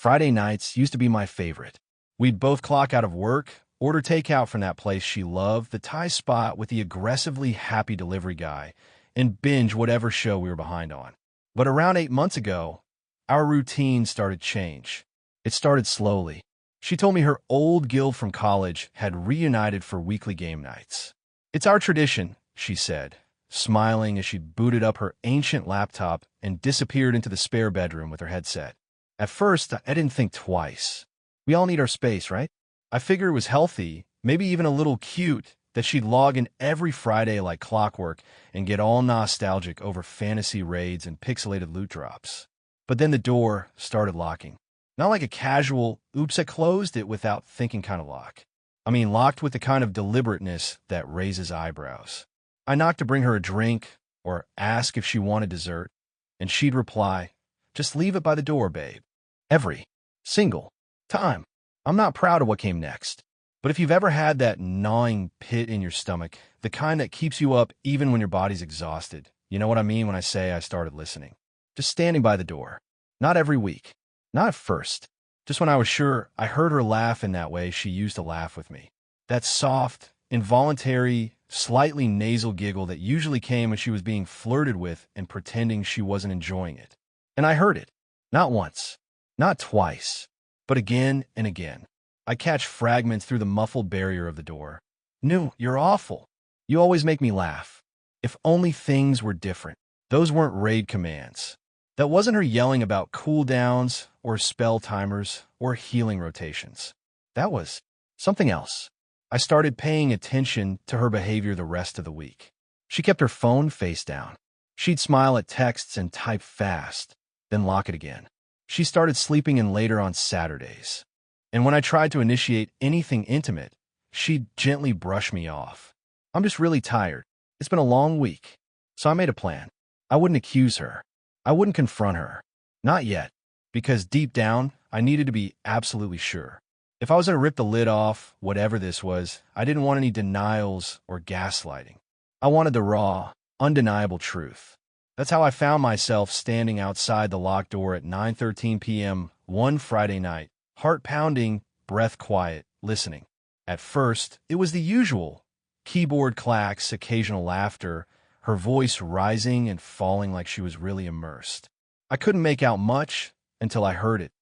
Friday nights used to be my favorite. We'd both clock out of work, order takeout from that place she loved, the Thai spot with the aggressively happy delivery guy, and binge whatever show we were behind on. But around 8 months ago, our routine started to change. It started slowly. She told me her old guild from college had reunited for weekly game nights. "It's our tradition," she said, smiling as she booted up her ancient laptop and disappeared into the spare bedroom with her headset. At first, I didn't think twice. We all need our space, right? I figured it was healthy, maybe even a little cute, that she'd log in every Friday like clockwork and get all nostalgic over fantasy raids and pixelated loot drops. But then the door started locking. Not like a casual, oops, I closed it without thinking kind of lock. I mean, locked with the kind of deliberateness that raises eyebrows. I knocked to bring her a drink or ask if she wanted dessert, and she'd reply, "Just leave it by the door, babe." Every single time. I'm not proud of what came next, but if you've ever had that gnawing pit in your stomach, the kind that keeps you up even when your body's exhausted, you know what I mean when I say I started listening. Just standing by the door. Not every week. Not at first. Just when I was sure I heard her laugh in that way she used to laugh with me. That soft, involuntary, slightly nasal giggle that usually came when she was being flirted with and pretending she wasn't enjoying it. And I heard it. Not once. Not twice. But again and again. I catch fragments through the muffled barrier of the door. "No, you're awful. You always make me laugh. If only things were different." Those weren't raid commands. That wasn't her yelling about cooldowns or spell timers or healing rotations. That was something else. I started paying attention to her behavior the rest of the week. She kept her phone face down. She'd smile at texts and type fast, then lock it again. She started sleeping in later on Saturdays. And when I tried to initiate anything intimate, she'd gently brush me off. "I'm just really tired. It's been a long week." So I made a plan. I wouldn't accuse her. I wouldn't confront her. Not yet. Because deep down, I needed to be absolutely sure. If I was going to rip the lid off, whatever this was, I didn't want any denials or gaslighting. I wanted the raw, undeniable truth. That's how I found myself standing outside the locked door at 9:13 p.m. one Friday night, heart pounding, breath quiet, listening. At first, it was the usual. Keyboard clacks, occasional laughter, her voice rising and falling like she was really immersed. I couldn't make out much until I heard it.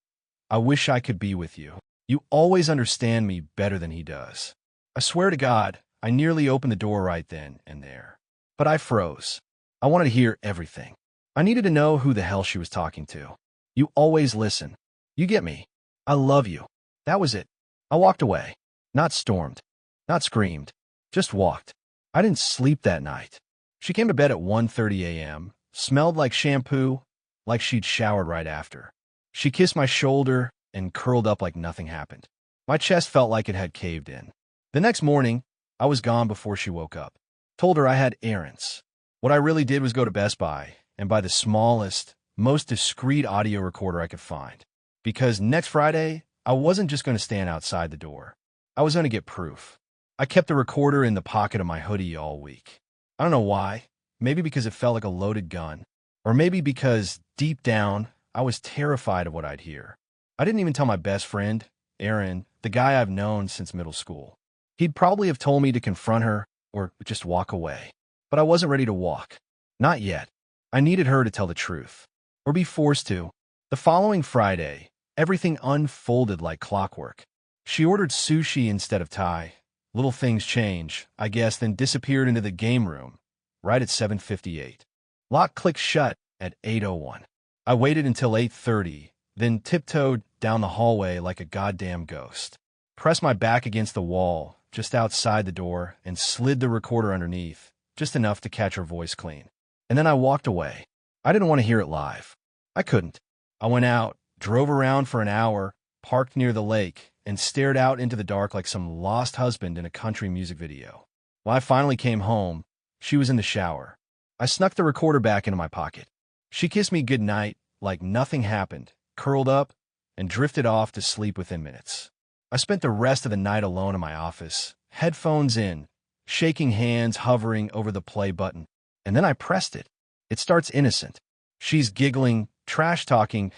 "I wish I could be with you. You always understand me better than he does." I swear to God, I nearly opened the door right then and there. But I froze. I wanted to hear everything. I needed to know who the hell she was talking to. "You always listen. You get me. I love you." That was it. I walked away. Not stormed. Not screamed. Just walked. I didn't sleep that night. She came to bed at 1:30 a.m., smelled like shampoo, like she'd showered right after. She kissed my shoulder and curled up like nothing happened. My chest felt like it had caved in. The next morning, I was gone before she woke up. Told her I had errands. What I really did was go to Best Buy and buy the smallest, most discreet audio recorder I could find. Because next Friday, I wasn't just going to stand outside the door. I was going to get proof. I kept the recorder in the pocket of my hoodie all week. I don't know why. Maybe because it felt like a loaded gun. Or maybe because, deep down, I was terrified of what I'd hear. I didn't even tell my best friend, Aaron, the guy I've known since middle school. He'd probably have told me to confront her or just walk away. But I wasn't ready to walk. Not yet. I needed her to tell the truth. Or be forced to. The following Friday, everything unfolded like clockwork. She ordered sushi instead of Thai. Little things change, I guess, then disappeared into the game room, right at 7:58. Lock clicked shut at 8:01. I waited until 8:30, then tiptoed down the hallway like a goddamn ghost. Pressed my back against the wall, just outside the door, and slid the recorder underneath, just enough to catch her voice clean. And then I walked away. I didn't want to hear it live. I couldn't. I went out, drove around for an hour, parked near the lake, and stared out into the dark like some lost husband in a country music video. When I finally came home, she was in the shower. I snuck the recorder back into my pocket. She kissed me goodnight like nothing happened, curled up, and drifted off to sleep within minutes. I spent the rest of the night alone in my office, headphones in, shaking hands hovering over the play button, and then I pressed it. It starts innocent. She's giggling, trash talking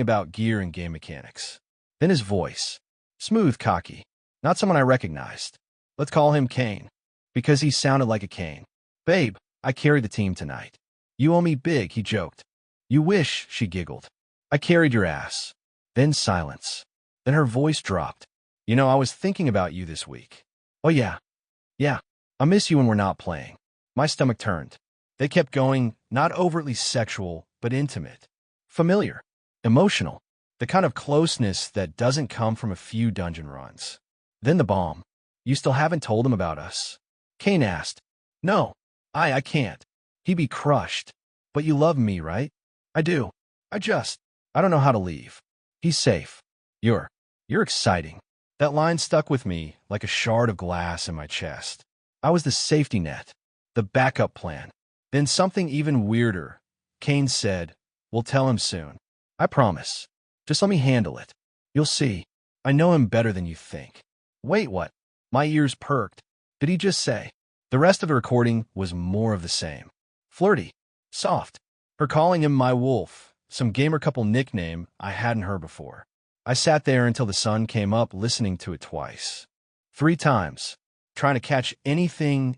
about gear and game mechanics. Then his voice, smooth, cocky, not someone I recognized. Let's call him Kane, because he sounded like a Kane. Babe, I carried the team tonight. You owe me big, he joked. You wish, she giggled. I carried your ass. Then silence. Then her voice dropped. You know, I was thinking about you this week. Oh yeah. Yeah. I miss you when we're not playing. My stomach turned. They kept going, not overtly sexual, but intimate. Familiar. Emotional. The kind of closeness that doesn't come from a few dungeon runs. Then the bomb. You still haven't told him about us? Kane asked. No. I can't. He'd be crushed. But you love me, right? I do. I don't know how to leave. He's safe. You're exciting. That line stuck with me like a shard of glass in my chest. I was the safety net, the backup plan. Then something even weirder. Kane said, we'll tell him soon. I promise. Just let me handle it. You'll see. I know him better than you think. Wait, what? My ears perked. Did he just say? The rest of the recording was more of the same. Flirty. Soft. Her calling him my wolf, some gamer couple nickname I hadn't heard before. I sat there until the sun came up, listening to it twice. 3 times. Trying to catch anything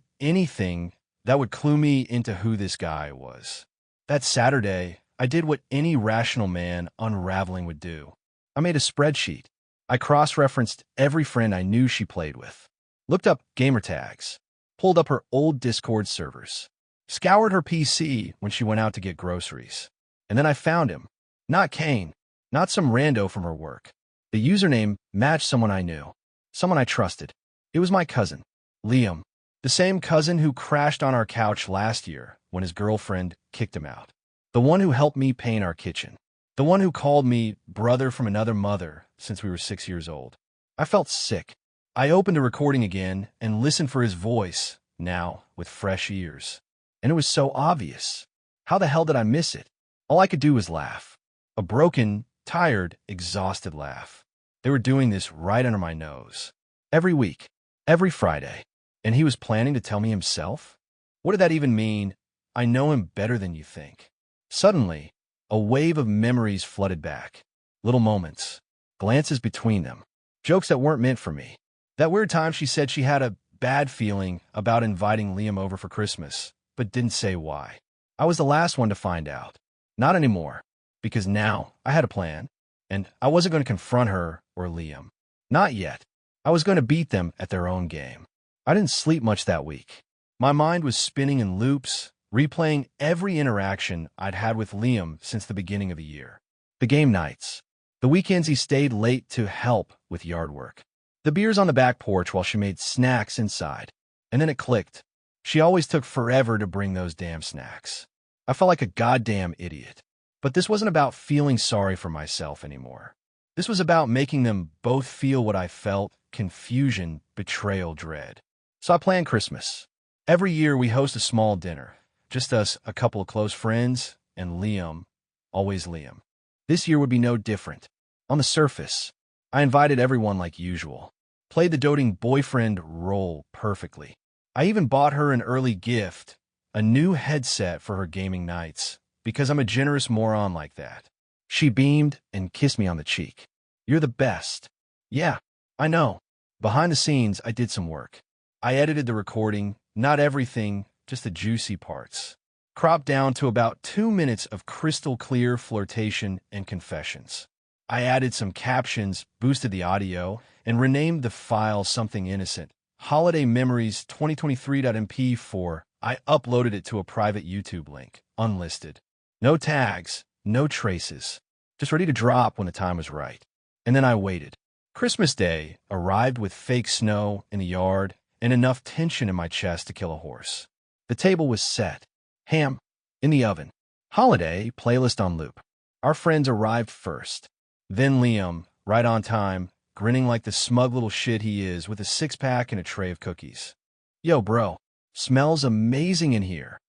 that would clue me into who this guy was. That Saturday, I did what any rational man unraveling would do. I made a spreadsheet. I cross-referenced every friend I knew she played with. Looked up gamer tags. Pulled up her old Discord servers. Scoured her PC when she went out to get groceries. And then I found him. Not Kane. Not some rando from her work. The username matched someone I knew. Someone I trusted. It was my cousin, Liam. The same cousin who crashed on our couch last year when his girlfriend kicked him out. The one who helped me paint our kitchen. The one who called me brother from another mother since we were 6 years old. I felt sick. I opened a recording again and listened for his voice, now with fresh ears. And it was so obvious. How the hell did I miss it? All I could do was laugh. A broken, tired, exhausted laugh. They were doing this right under my nose. Every week. Every Friday. And he was planning to tell me himself? What did that even mean? I know him better than you think. Suddenly, a wave of memories flooded back. Little moments. Glances between them. Jokes that weren't meant for me. That weird time she said she had a bad feeling about inviting Liam over for Christmas, but didn't say why. I was the last one to find out. Not anymore. Because now I had a plan, and I wasn't going to confront her or Liam. Not yet. I was going to beat them at their own game. I didn't sleep much that week. My mind was spinning in loops, replaying every interaction I'd had with Liam since the beginning of the year. The game nights. The weekends he stayed late to help with yard work. The beers on the back porch while she made snacks inside. And then it clicked. She always took forever to bring those damn snacks. I felt like a goddamn idiot. But this wasn't about feeling sorry for myself anymore. This was about making them both feel what I felt: confusion, betrayal, dread. So I planned Christmas. Every year we host a small dinner. Just us, a couple of close friends, and Liam. Always Liam. This year would be no different. On the surface, I invited everyone like usual. Played the doting boyfriend role perfectly. I even bought her an early gift, a new headset for her gaming nights, because I'm a generous moron like that. She beamed and kissed me on the cheek. You're the best. Yeah, I know. Behind the scenes, I did some work. I edited the recording, not everything, just the juicy parts. Cropped down to about 2 minutes of crystal clear flirtation and confessions. I added some captions, boosted the audio, and renamed the file something innocent. Holiday Memories 2023.mp4. I uploaded it to a private YouTube link, unlisted. No tags, no traces. Just ready to drop when the time was right. And then I waited. Christmas Day arrived with fake snow in the yard and enough tension in my chest to kill a horse. The table was set. Ham in the oven. Holiday playlist on loop. Our friends arrived first. Then Liam, right on time, grinning like the smug little shit he is with a 6-pack and a tray of cookies. Yo, bro, smells amazing in here.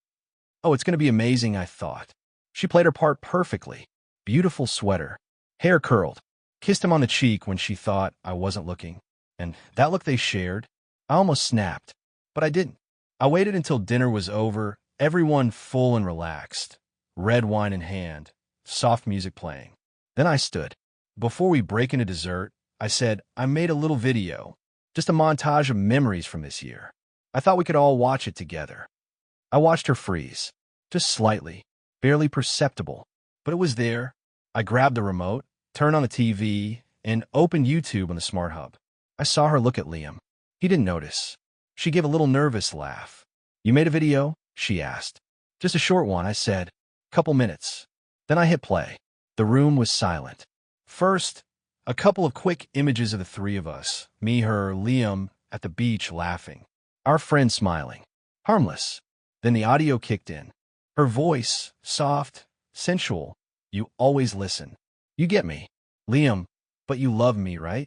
Oh, it's going to be amazing, I thought. She played her part perfectly. Beautiful sweater. Hair curled. Kissed him on the cheek when she thought I wasn't looking. And that look they shared, I almost snapped. But I didn't. I waited until dinner was over, everyone full and relaxed. Red wine in hand. soft music playing. Then I stood. Before we break into dessert, I said, I made a little video, just a montage of memories from this year. I thought we could all watch it together. I watched her freeze, just slightly, barely perceptible, but it was there. I grabbed the remote, turned on the TV, and opened YouTube on the smart hub. I saw her look at Liam. He didn't notice. She gave a little nervous laugh. You made a video? She asked. Just a short one, I said. Couple minutes. Then I hit play. The room was silent. First, a couple of quick images of the three of us, me, her, Liam, at the beach laughing. Our friend smiling. Harmless. Then the audio kicked in. Her voice, soft, sensual. You always listen. You get me. Liam, but you love me, right?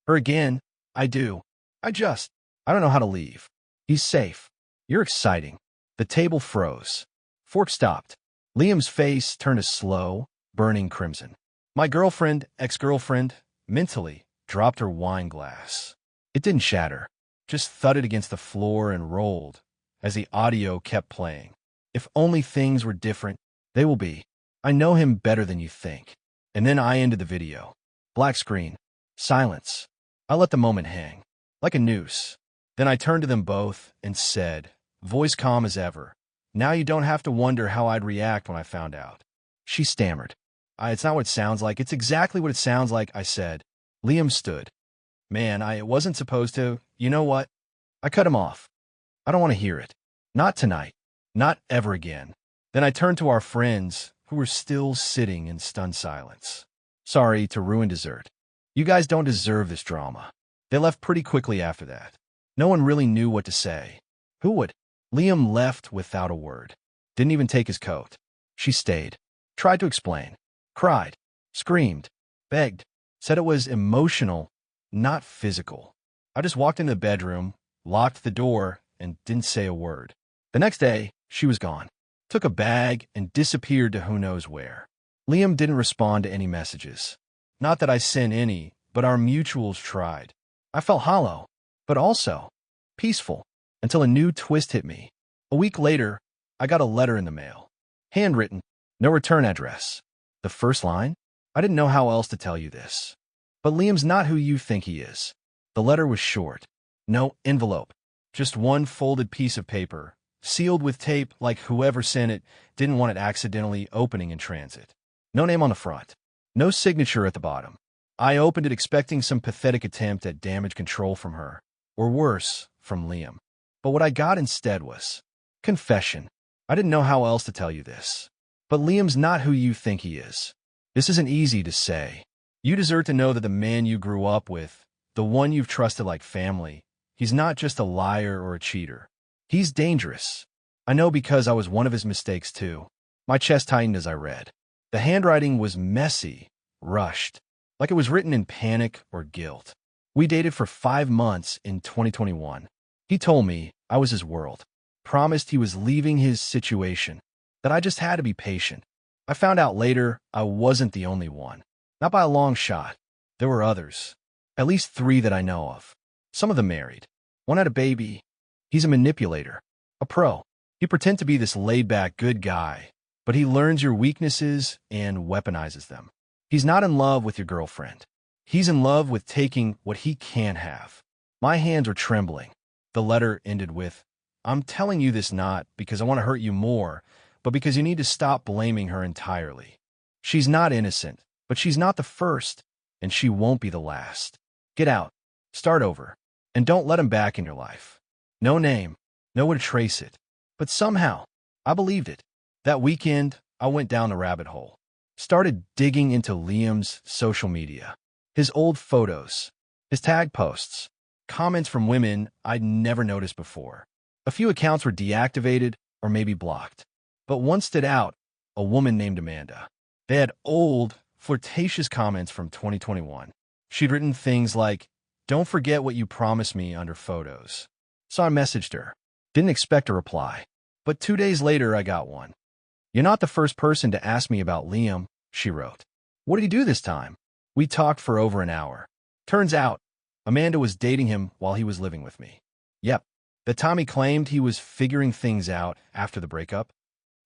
Her again. I do. I don't know how to leave. He's safe. You're exciting. The table froze. Fork stopped. Liam's face turned a slow, burning crimson. My girlfriend, ex-girlfriend, mentally dropped her wine glass. It didn't shatter, just thudded against the floor and rolled as the audio kept playing. If only things were different, they will be. I know him better than you think. And then I ended the video. Black screen. Silence. I let the moment hang, like a noose. Then I turned to them both and said, voice calm as ever, now you don't have to wonder how I'd react when I found out. She stammered. It's not what it sounds like. It's exactly what it sounds like, I said. Liam stood. Man, I wasn't supposed to. You know what? I cut him off. I don't want to hear it. Not tonight. Not ever again. Then I turned to our friends, who were still sitting in stunned silence. Sorry to ruin dessert. You guys don't deserve this drama. They left pretty quickly after that. No one really knew what to say. Who would? Liam left without a word. Didn't even take his coat. She stayed. Tried to explain. Cried. Screamed. Begged. Said it was emotional, not physical. I just walked into the bedroom, locked the door, and didn't say a word. The next day, she was gone. Took a bag and disappeared to who knows where. Liam didn't respond to any messages. Not that I sent any, but our mutuals tried. I felt hollow, but also peaceful, until a new twist hit me. A week later, I got a letter in the mail. Handwritten, no return address. The first line? I didn't know how else to tell you this. But Liam's not who you think he is. The letter was short. No envelope. Just one folded piece of paper, sealed with tape like whoever sent it didn't want it accidentally opening in transit. No name on the front. No signature at the bottom. I opened it expecting some pathetic attempt at damage control from her, or worse, from Liam. But what I got instead was confession. I didn't know how else to tell you this. But Liam's not who you think he is. This isn't easy to say. You deserve to know that the man you grew up with, the one you've trusted like family, he's not just a liar or a cheater. He's dangerous. I know because I was one of his mistakes too. My chest tightened as I read. The handwriting was messy, rushed, like it was written in panic or guilt. We dated for 5 months in 2021. He told me I was his world, promised he was leaving his situation, that I just had to be patient. I found out later I wasn't the only one. Not by a long shot. There were others. At least 3 that I know of. Some of them married. One had a baby. He's a manipulator. A pro. He pretends to be this laid-back good guy, but he learns your weaknesses and weaponizes them. He's not in love with your girlfriend. He's in love with taking what he can have. My hands were trembling. The letter ended with, I'm telling you this not because I want to hurt you more, but because you need to stop blaming her entirely. She's not innocent, but she's not the first, and she won't be the last. Get out. Start over. And don't let him back in your life. No name. No way to trace it. But somehow, I believed it. That weekend, I went down the rabbit hole. Started digging into Liam's social media. His old photos. His tag posts. Comments from women I'd never noticed before. A few accounts were deactivated or maybe blocked. But one stood out, a woman named Amanda. They had old, flirtatious comments from 2021. She'd written things like, don't forget what you promised me under photos. So I messaged her. Didn't expect a reply. But 2 days later, I got one. You're not the first person to ask me about Liam, she wrote. What did he do this time? We talked for over an hour. Turns out, Amanda was dating him while he was living with me. Yep, the time he claimed he was figuring things out after the breakup.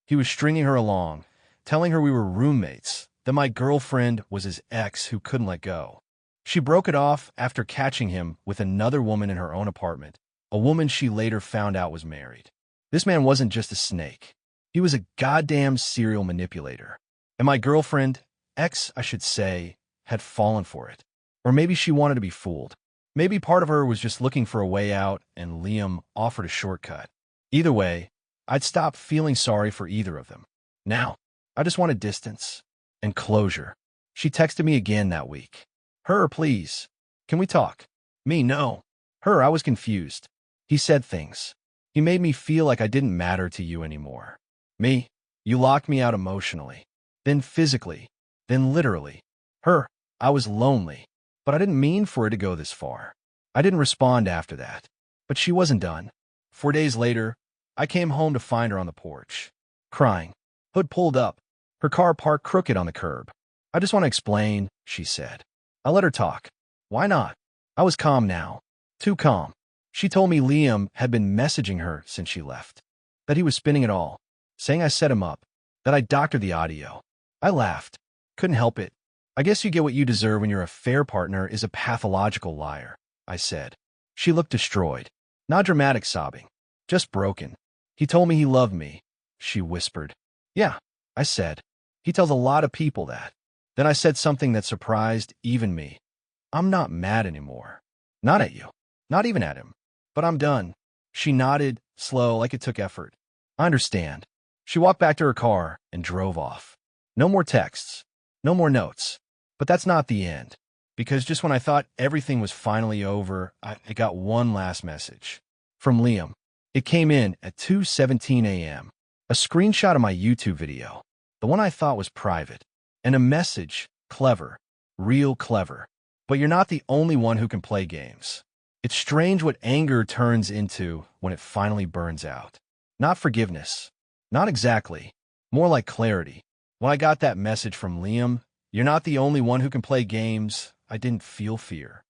He was stringing her along, telling her we were roommates, that my girlfriend was his ex who couldn't let go. She broke it off after catching him with another woman in her own apartment, a woman she later found out was married. This man wasn't just a snake. He was a goddamn serial manipulator. And my girlfriend, ex I should say, had fallen for it. Or maybe she wanted to be fooled. Maybe part of her was just looking for a way out and Liam offered a shortcut. Either way, I'd stopped feeling sorry for either of them. Now, I just wanted distance and closure. She texted me again that week. Her, please. Can we talk? Me, no. Her, I was confused. He said things. He made me feel like I didn't matter to you anymore. Me, you locked me out emotionally, then physically, then literally. Her, I was lonely, but I didn't mean for it to go this far. I didn't respond after that. But she wasn't done. 4 days later, I came home to find her on the porch, crying. Hood pulled up, her car parked crooked on the curb. I just want to explain, she said. I let her talk. Why not? I was calm now. Too calm. She told me Liam had been messaging her since she left, that he was spinning it all, saying I set him up, that I doctored the audio. I laughed. Couldn't help it. I guess you get what you deserve when your affair partner is a pathological liar, I said. She looked destroyed. Not dramatic sobbing. Just broken. He told me he loved me, she whispered. Yeah, I said. He tells a lot of people that. Then I said something that surprised even me. I'm not mad anymore. Not at you. Not even at him. But I'm done. She nodded, slow, like it took effort. I understand. She walked back to her car and drove off. No more texts. No more notes. But that's not the end. Because just when I thought everything was finally over, I got one last message. From Liam. It came in at 2:17 a.m. A screenshot of my YouTube video. The one I thought was private. And a message. Clever. Real clever. But you're not the only one who can play games. It's strange what anger turns into when it finally burns out. Not forgiveness. Not exactly. More like clarity. When I got that message from Liam, you're not the only one who can play games, I didn't feel fear.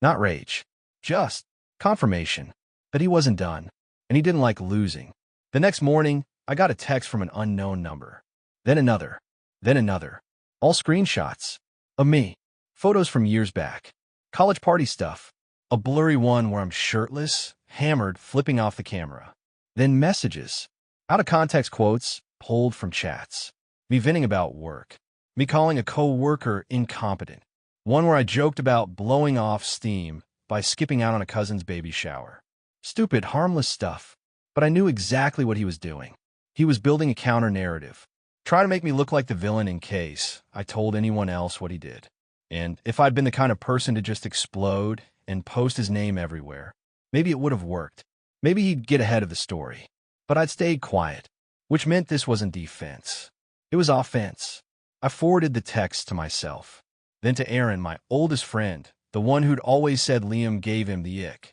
Not rage. Just confirmation that he wasn't done, and he didn't like losing. The next morning, I got a text from an unknown number. Then another. Then another. All screenshots. Of me. Photos from years back. College party stuff. A blurry one where I'm shirtless, hammered, flipping off the camera. Then messages. Out of context quotes, pulled from chats. Me venting about work. Me calling a co-worker incompetent. One where I joked about blowing off steam by skipping out on a cousin's baby shower. Stupid, harmless stuff. But I knew exactly what he was doing. He was building a counter-narrative. Trying to make me look like the villain in case I told anyone else what he did. And if I'd been the kind of person to just explode and post his name everywhere, maybe it would have worked. Maybe he'd get ahead of the story. But I'd stayed quiet, which meant this wasn't defense. It was offense. I forwarded the text to myself, then to Aaron, my oldest friend, the one who'd always said Liam gave him the ick.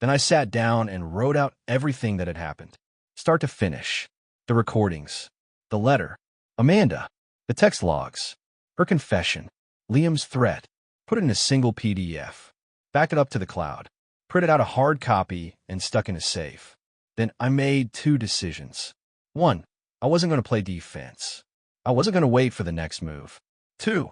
Then I sat down and wrote out everything that had happened, start to finish. The recordings, the letter, Amanda, the text logs, her confession, Liam's threat, put it in a single PDF, backed it up to the cloud, printed out a hard copy, and stuck in a safe. Then I made 2 decisions. 1, I wasn't going to play defense. I wasn't going to wait for the next move. 2,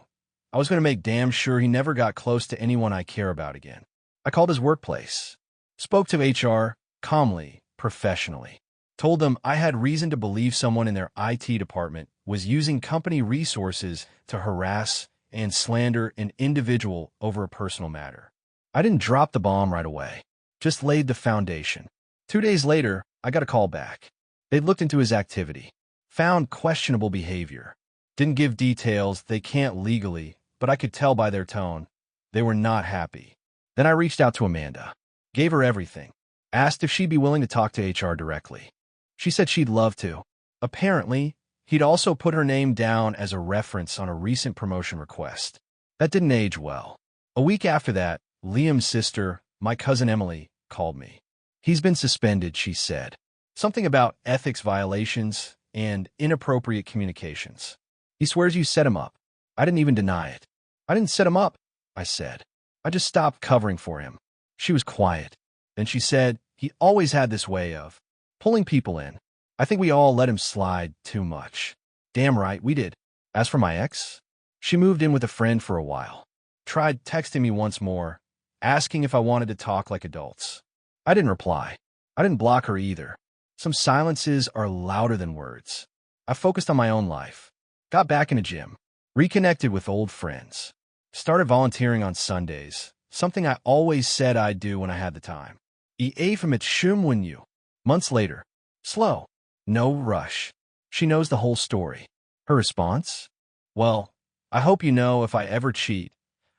I was going to make damn sure he never got close to anyone I care about again. I called his workplace, spoke to HR calmly, professionally, told them I had reason to believe someone in their IT department was using company resources to harass and slander an individual over a personal matter. I didn't drop the bomb right away, just laid the foundation. 2 days later, I got a call back. They looked into his activity, found questionable behavior, didn't give details they can't legally, but I could tell by their tone. They were not happy. Then I reached out to Amanda, gave her everything, asked if she'd be willing to talk to HR directly. She said she'd love to. Apparently, he'd also put her name down as a reference on a recent promotion request. That didn't age well. A week after that, Liam's sister, my cousin Emily, called me. He's been suspended, she said. Something about ethics violations and inappropriate communications. He swears you set him up. I didn't even deny it. I didn't set him up, I said. I just stopped covering for him. She was quiet. Then she said he always had this way of pulling people in. I think we all let him slide too much. Damn right, we did. As for my ex, she moved in with a friend for a while. Tried texting me once more, asking if I wanted to talk like adults. I didn't reply. I didn't block her either. Some silences are louder than words. I focused on my own life. Got back in a gym. Reconnected with old friends. Started volunteering on Sundays, something I always said I'd do when I had the time. I from it you. Months later. Slow. No rush. She knows the whole story. Her response? Well, I hope you know if I ever cheat,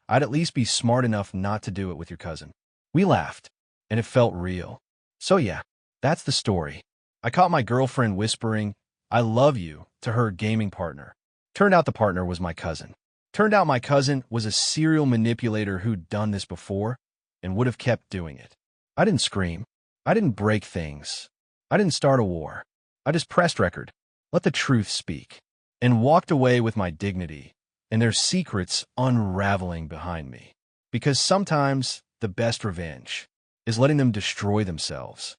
I'd at least be smart enough not to do it with your cousin. We laughed, and it felt real. So yeah, that's the story. I caught my girlfriend whispering, "I love you," to her gaming partner. Turned out the partner was my cousin. Turned out my cousin was a serial manipulator who'd done this before and would have kept doing it. I didn't scream. I didn't break things. I didn't start a war. I just pressed record, let the truth speak, and walked away with my dignity and their secrets unraveling behind me. Because sometimes the best revenge is letting them destroy themselves.